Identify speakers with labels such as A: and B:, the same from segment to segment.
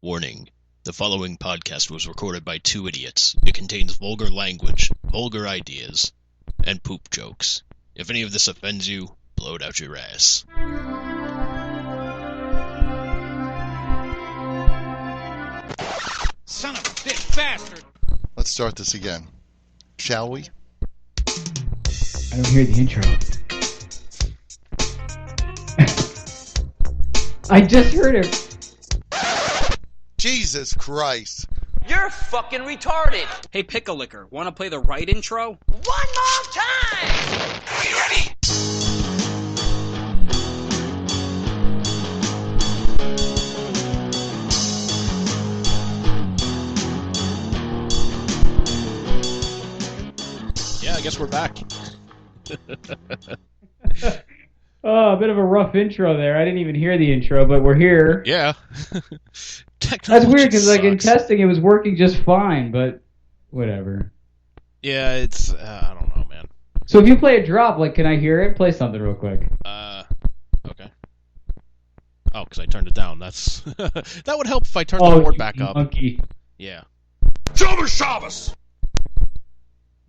A: Warning: the following podcast was recorded by two idiots. It contains vulgar language, vulgar ideas, and poop jokes. If any of this offends you, blow it out your ass.
B: Son of a bitch bastard!
C: Let's start this again. Shall we?
D: I don't hear the intro. I just heard it.
C: Jesus Christ.
E: You're fucking retarded!
B: Hey, Pickle-Licker, wanna play the right intro?
E: One more time!
B: Are you ready?
A: Yeah, I guess we're back.
D: Oh, a bit of a rough intro there. I didn't even hear the intro, but we're here.
A: Yeah.
D: That's weird because, like, in testing, it was working just fine, but whatever.
A: Yeah, it's I don't know, man.
D: So if you play a drop, like, can I hear it? Play something real quick.
A: Okay. Oh, because I turned it down. That's that would help if I turned the board back up.
D: Monkey.
A: Yeah.
B: Shabbos!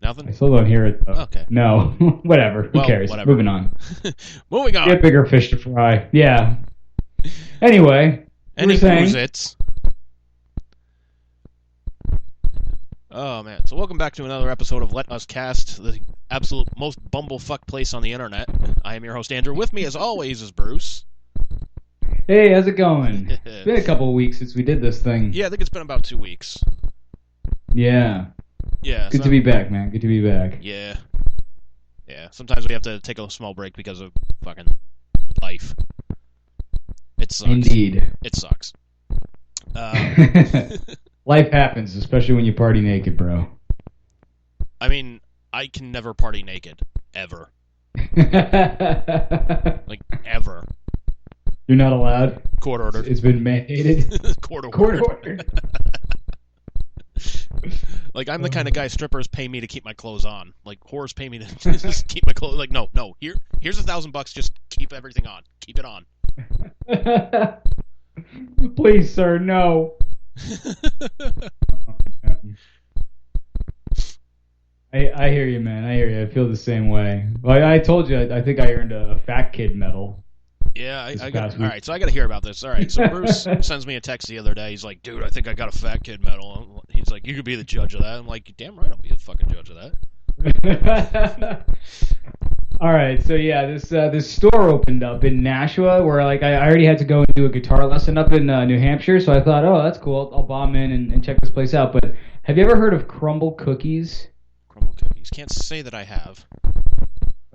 A: Nothing?
D: I still don't hear it, though.
A: Okay.
D: No. Whatever. Who
A: Well,
D: cares?
A: whatever.
D: Moving on.
A: Moving on.
D: Get bigger fish to fry. Yeah. Anyway, you were saying...
A: It's. Oh, man. So welcome back to another episode of Letuscast, the absolute most bumblefuck place on the internet. I am your host, Andrew. With me, as always, is Bruce.
D: Hey, how's it going? It's been a couple of weeks since we did this thing.
A: Yeah, I think it's been about 2 weeks.
D: Yeah.
A: Yeah.
D: Good to be back, man. Good to be back.
A: Yeah. Yeah. Sometimes we have to take a small break because of fucking life. It sucks.
D: Indeed.
A: It sucks.
D: Life happens, especially when you party naked, bro.
A: I mean, I can never party naked. Ever. Like, ever.
D: You're not allowed?
A: Court ordered.
D: It's been mandated?
A: Court ordered.
D: Court ordered.
A: Like, I'm the kind of guy strippers pay me to keep my clothes on. Like, whores pay me to just keep my clothes. Like, no. Here's $1,000. Just keep everything on. Keep it on.
D: Please, sir, no. I hear you, man. I hear you. I feel the same way. Well, I told you, I think I earned a fat kid medal.
A: Yeah, I got. All right, so I got to hear about this. All right, so Bruce sends me a text the other day. He's like, "Dude, I think I got a fat kid medal." He's like, "You could be the judge of that." I'm like, "Damn right, I'll be the fucking judge of that."
D: All right, so yeah, this store opened up in Nashua where like I already had to go and do a guitar lesson up in New Hampshire, so I thought, oh, that's cool. I'll bomb in and check this place out. But have you ever heard of Crumble Cookies?
A: Crumble Cookies. Can't say that I have.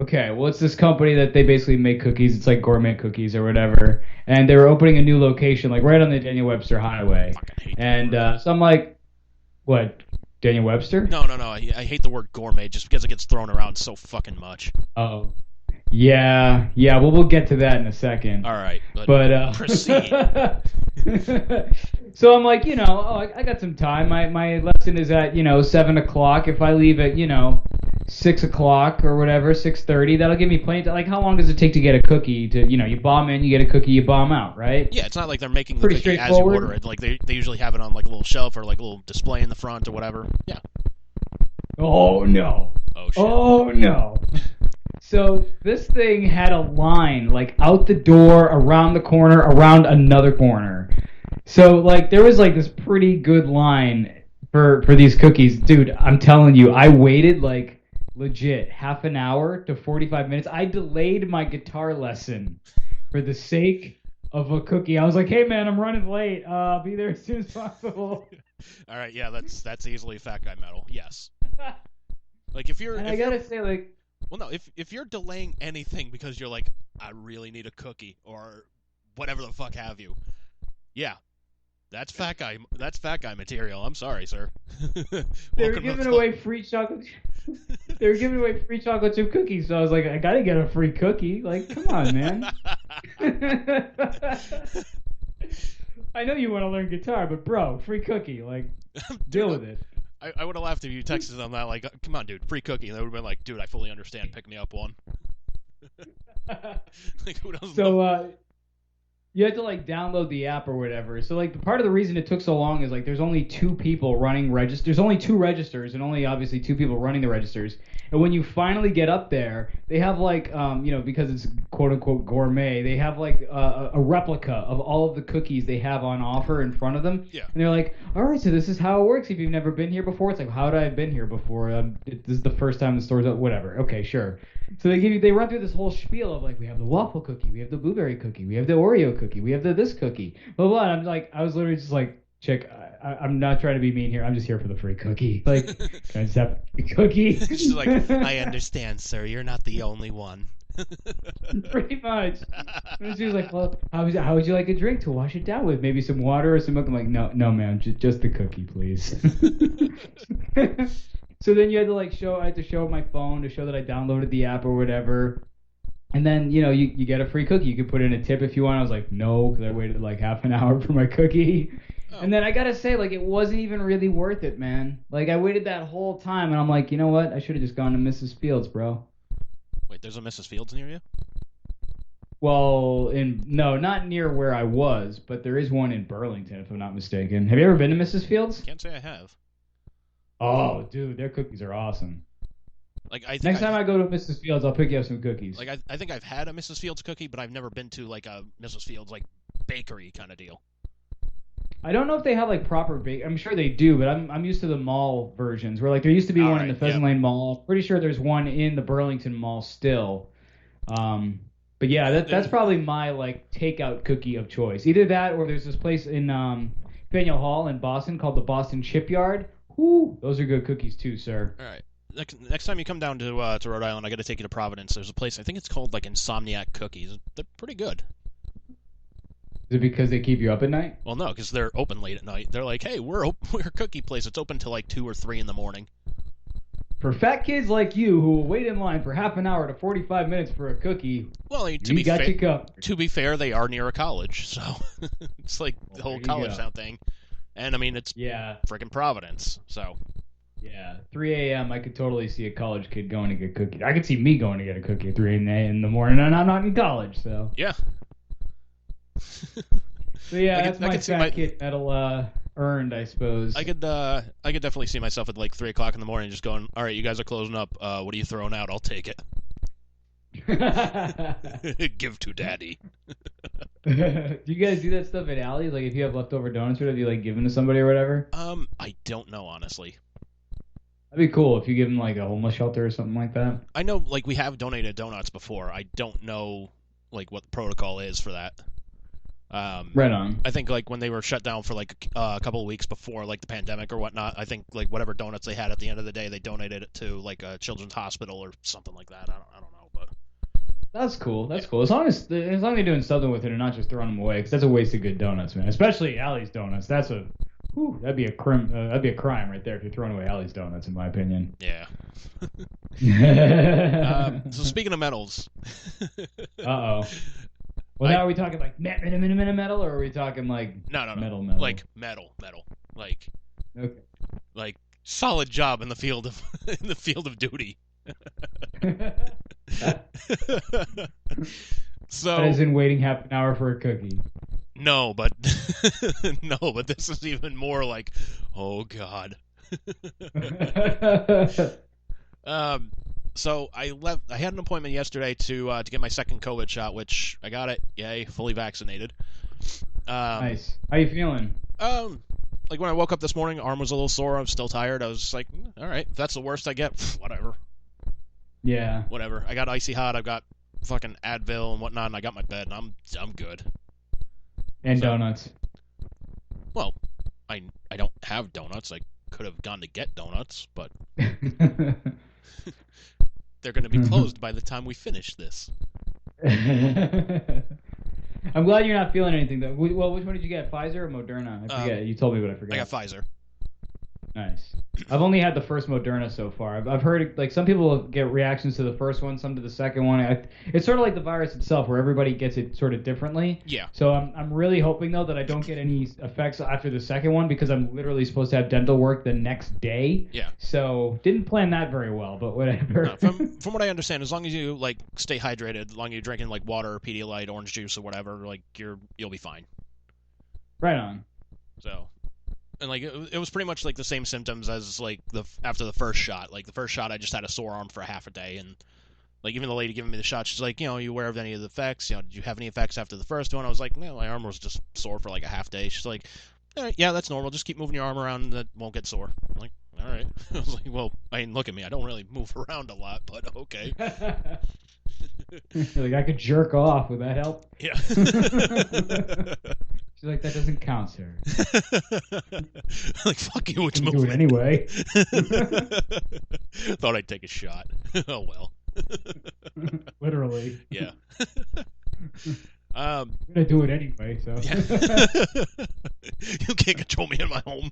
D: Okay, well, it's this company that they basically make cookies. It's like gourmet cookies or whatever. And they were opening a new location, like right on the Daniel Webster Highway.
A: Fucking hate that
D: And
A: word.
D: so I'm like, what, Daniel Webster?
A: No. I hate the word gourmet just because it gets thrown around so fucking much.
D: Oh. Yeah. Well, we'll get to that in a second.
A: All right,
D: But
A: proceed.
D: So I'm like, I got some time. My lesson is at 7 o'clock. If I leave at 6 o'clock or whatever, 6:30, that'll give me plenty of time. Like, how long does it take to get a cookie? You bomb in, you get a cookie, you bomb out, right?
A: Yeah, it's not like they're making the
D: Pretty
A: cookie as you
D: straightforward.
A: order it. Like they usually have it on like a little shelf or like a little display in the front or whatever. Yeah.
D: Oh no.
A: Oh shit.
D: Oh no. So this thing had a line like out the door, around the corner, around another corner. So like there was like this pretty good line for these cookies. Dude, I'm telling you, I waited like legit half an hour to 45 minutes. I delayed my guitar lesson for the sake of a cookie. I was like, hey man, I'm running late. I'll be there as soon as possible.
A: All right, yeah, that's easily fat guy metal. Yes. Like if you're
D: And I gotta say, like,
A: well, no, if you're delaying anything because you're like, I really need a cookie or whatever the fuck have you, yeah, that's fat guy material. I'm sorry, sir.
D: They were giving away free chocolate. They were giving away free chocolate chip cookies, so I was like, I gotta get a free cookie. Like, come on, man. I know you want to learn guitar, but bro, free cookie. Like, deal with it.
A: I would have laughed if you texted them that, like, come on, dude, free cookie. And they would have been like, dude, I fully understand. Pick me up one. Like, who knows?
D: So, You had to like download the app or whatever. So like the part of the reason it took so long is like there's only two people running registers. There's only two registers and only obviously two people running the registers. And when you finally get up there, they have like because it's quote unquote gourmet, they have like a replica of all of the cookies they have on offer in front of them.
A: Yeah.
D: And they're like, all right, so this is how it works. If you've never been here before, it's like, how would I have been here before? This is the first time the store's up. Whatever. Okay, sure. So they run through this whole spiel of like, we have the waffle cookie, we have the blueberry cookie, we have the Oreo cookie, we have the this cookie, blah blah. And I'm like, I was literally just like, chick, I'm not trying to be mean here. I'm just here for the free cookie. Like, can I just have a cookie?
A: She's like, I understand, sir. You're not the only one.
D: Pretty much. And she was like, well, how would you like a drink to wash it down with? Maybe some water or some milk? I'm like, no, ma'am, just the cookie, please. So then you had to like I had to show my phone to show that I downloaded the app or whatever. And then, you get a free cookie. You could put in a tip if you want. I was like, no, because I waited like half an hour for my cookie. Oh. And then I got to say, like, it wasn't even really worth it, man. Like, I waited that whole time, and I'm like, you know what? I should have just gone to Mrs. Fields, bro.
A: Wait, there's a Mrs. Fields near you?
D: Well, no, not near where I was, but there is one in Burlington, if I'm not mistaken. Have you ever been to Mrs. Fields?
A: Can't say I have.
D: Oh, dude, their cookies are awesome.
A: Like
D: next time I go to Mrs. Fields, I'll pick you up some cookies.
A: Like I think I've had a Mrs. Fields cookie, but I've never been to like a Mrs. Fields like bakery kind of deal.
D: I don't know if they have like proper bake. I'm sure they do, but I'm used to the mall versions where like there used to be one in the Pheasant Lane Mall. Pretty sure there's one in the Burlington Mall still. But yeah, that's probably my like takeout cookie of choice. Either that or there's this place in Faneuil Hall in Boston called the Boston Shipyard. Whoo, those are good cookies too, sir.
A: All right. Next time you come down to Rhode Island, I got to take you to Providence. There's a place, I think it's called like Insomniac Cookies. They're pretty good.
D: Is it because they keep you up at night?
A: Well, no, because they're open late at night. They're like, hey, we're a cookie place. It's open till like 2 or 3 in the morning.
D: For fat kids like you who will wait in line for half an hour to 45 minutes for a cookie,
A: well, to be fair, they are near a college, so it's like the whole college town thing. And I mean, it's freaking Providence, so.
D: Yeah, 3 a.m. I could totally see a college kid going to get cookies. I could see me going to get a cookie at 3 in the morning, and I'm not in college, so.
A: Yeah.
D: So yeah, that's my fat kid medal earned, I suppose.
A: I could definitely see myself at like 3 o'clock in the morning, just going, all right, you guys are closing up. What are you throwing out? I'll take it. Give to daddy.
D: Do you guys do that stuff at Alley's? Like, if you have leftover donuts, or do you like give them to somebody or whatever?
A: I don't know, honestly.
D: That'd be cool if you give them like a homeless shelter or something like that.
A: I know, like, we have donated donuts before. I don't know, like, what the protocol is for that.
D: Right on.
A: I think, like, when they were shut down for, like, a couple of weeks before, like, the pandemic or whatnot, I think, like, whatever donuts they had at the end of the day, they donated it to, like, a children's hospital or something like that. I don't know, but...
D: That's cool. That's cool. As long as they're doing something with it and not just throwing them away, because that's a waste of good donuts, man. Especially Alley's donuts. That'd be a crime. That'd be a crime right there if you're throwing away Alley's donuts, in my opinion.
A: Yeah. So speaking of medals.
D: Uh-oh. Well, now are we talking like metal, or are we talking like
A: no,
D: metal?
A: Like metal, like
D: okay,
A: like solid job in the field of duty. So
D: as in waiting half an hour for a cookie.
A: No, but this is even more like, oh god. So I had an appointment yesterday to get my second COVID shot, which I got it. Yay, fully vaccinated.
D: Nice. How you feeling?
A: Like when I woke up this morning, arm was a little sore. I'm still tired. I was just like, all right, if that's the worst I get, whatever.
D: Yeah.
A: Whatever. I got icy hot. I've got fucking Advil and whatnot, and I got my bed, and I'm good.
D: And donuts.
A: Well, I don't have donuts. I could have gone to get donuts, but they're going to be closed by the time we finish this.
D: I'm glad you're not feeling anything, though. Well, which one did you get, Pfizer or Moderna? I forget. You told me, but I forgot.
A: I got Pfizer.
D: Nice. I've only had the first Moderna so far. I've heard like some people get reactions to the first one, some to the second one. It's sort of like the virus itself, where everybody gets it sort of differently.
A: Yeah.
D: So I'm really hoping though that I don't get any effects after the second one because I'm literally supposed to have dental work the next day.
A: Yeah.
D: So didn't plan that very well, but whatever.
A: No, from what I understand, as long as you like stay hydrated, as long as you're drinking like water, Pedialyte, orange juice, or whatever, like you'll be fine.
D: Right on.
A: So. And like it was pretty much like the same symptoms as like after the first shot. Like the first shot, I just had a sore arm for half a day, and like even the lady giving me the shot, she's like, you know, are you aware of any of the effects? You know, did you have any effects after the first one? I was like, no, my arm was just sore for like a half day. She's like, all right, yeah, that's normal. Just keep moving your arm around, and that won't get sore. I'm like, all right. I was like, well, I mean, look at me. I don't really move around a lot, but okay.
D: Like I could jerk off. Would that help?
A: Yeah.
D: She's like, that doesn't count, sir.
A: Like, fuck you, it's
D: Do
A: moving.
D: it anyway.
A: Thought I'd take a shot. Oh well.
D: Literally.
A: Yeah.
D: I'm gonna do it anyway, so.
A: Yeah. You can't control me in my home.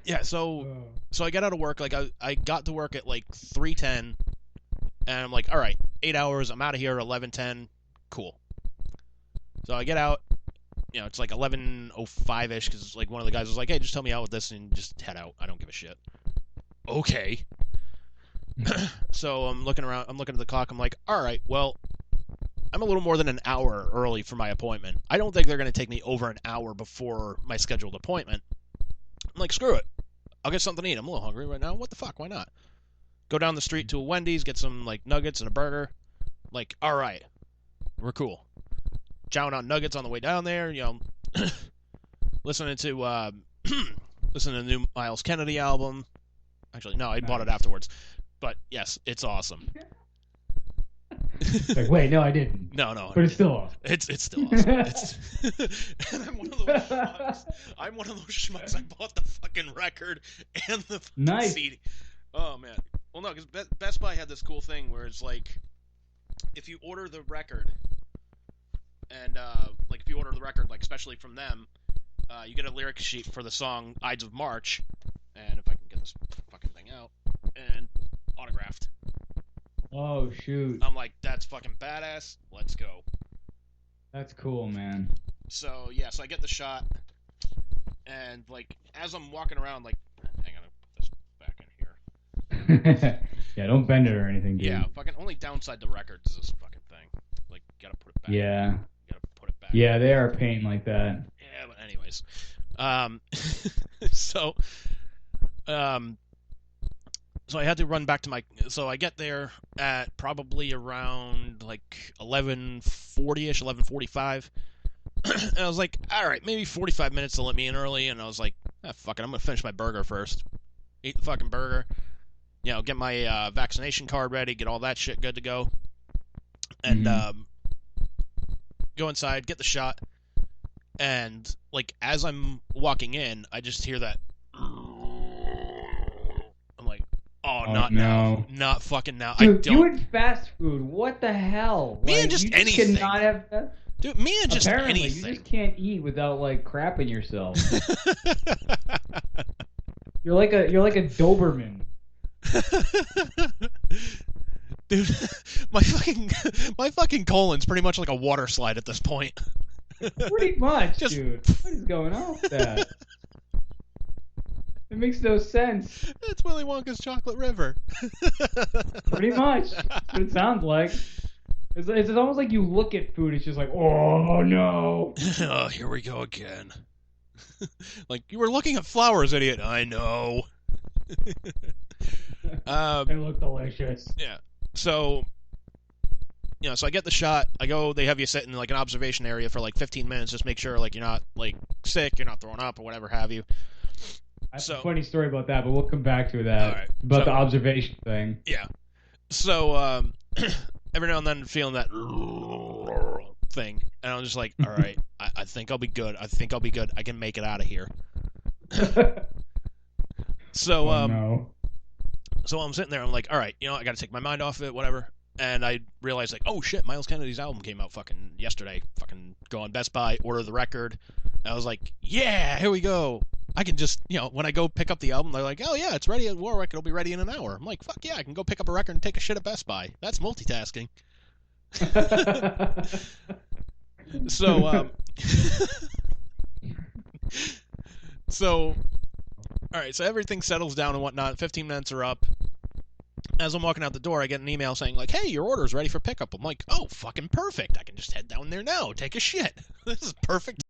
A: Yeah, so I got out of work, like I got to work at like 3:10, and I'm like, all right, 8 hours, I'm out of here 11:10, cool. So I get out, you know, it's like 11:05ish, because like one of the guys was like, hey, just tell me out with this and just head out. I don't give a shit. Okay. So I'm looking around, I'm looking at the clock, I'm like, all right, well, I'm a little more than an hour early for my appointment. I don't think they're going to take me over an hour before my scheduled appointment. I'm like, screw it. I'll get something to eat. I'm a little hungry right now. What the fuck? Why not? Go down the street to a Wendy's, get some like nuggets and a burger. Like, all right, we're cool. Chowing on nuggets on the way down there. You know, listening to the new Miles Kennedy album. Actually, no, I bought it afterwards. But yes, it's awesome.
D: Like, wait, no, I didn't.
A: No.
D: But it's still awesome.
A: It's still awesome. And I'm one of those schmucks. I bought the fucking record and the
D: Nice.
A: CD. Oh, man. Well, no, because Best Buy had this cool thing where it's like, if you order the record, and, like, if you order the record, like, especially from them, you get a lyric sheet for the song Ides of March, and if I can get this fucking thing out, and autographed.
D: Oh, shoot.
A: I'm like, that's fucking badass. Let's go.
D: That's cool, man.
A: So, yeah, so I get the shot, and, like, as I'm walking around, like, hang on, I'll put this back in here.
D: Yeah, don't bend it or anything, dude.
A: Yeah, fucking only downside to records is this fucking thing. Like, you gotta put it back.
D: Yeah.
A: You gotta put it back.
D: Yeah, they are a pain like that.
A: Yeah, but anyways. So I had to run back to my... So I get there at probably around, like, 11:40-ish, 11:45. And I was like, alright, maybe 45 minutes to let me in early. And I was like, fuck it, I'm gonna finish my burger first. Eat the fucking burger. You know, get my vaccination card ready, get all that shit good to go. And go inside, get the shot. And, like, as I'm walking in, I just hear that... I'm like, oh not
D: no.
A: now. Not fucking now.
D: Dude,
A: I
D: you
A: don't...
D: in fast food, what the hell?
A: Me
D: like,
A: and just
D: you
A: anything.
D: Cannot have that?
A: Dude, me and just
D: Apparently,
A: anything.
D: you just can't eat without, like, crapping yourself. You're like a Doberman.
A: Dude, my fucking colon's pretty much like a water slide at this point.
D: Pretty much,
A: Just...
D: dude. What is going on with that? It makes no sense.
A: It's Willy Wonka's Chocolate River.
D: Pretty much. That's what it sounds like. It's almost like you look at food, it's just like, oh no.
A: Oh, here we go again. Like, you were looking at flowers, idiot. I know.
D: They look delicious.
A: Yeah. So, you know, so I get the shot. I go, they have you sit in, like, an observation area for, like, 15 minutes. Just make sure, like, you're not, like, sick, you're not throwing up or whatever have you.
D: I have a funny story about that, but we'll come back to that.
A: All right.
D: About the observation thing.
A: Yeah. So, every now and then feeling that thing. And I'm just like, all right, I think I'll be good. I can make it out of here. So,
D: no.
A: So I'm sitting there, I'm like, all right, you know, I got to take my mind off it, whatever. And I realized, like, oh shit, Miles Kennedy's album came out fucking yesterday. Fucking go on Best Buy, order the record. I was like, yeah, here we go. I can just, when I go pick up the album, they're like, oh yeah, it's ready at Warwick. It'll be ready in an hour. I'm like, fuck yeah, I can go pick up a record and take a shit at Best Buy. That's multitasking. So, all right, so everything settles down and whatnot. 15 minutes are up. As I'm walking out the door, I get an email saying, like, hey, your order's ready for pickup. I'm like, oh, fucking perfect. I can just head down there now, take a shit. This is perfect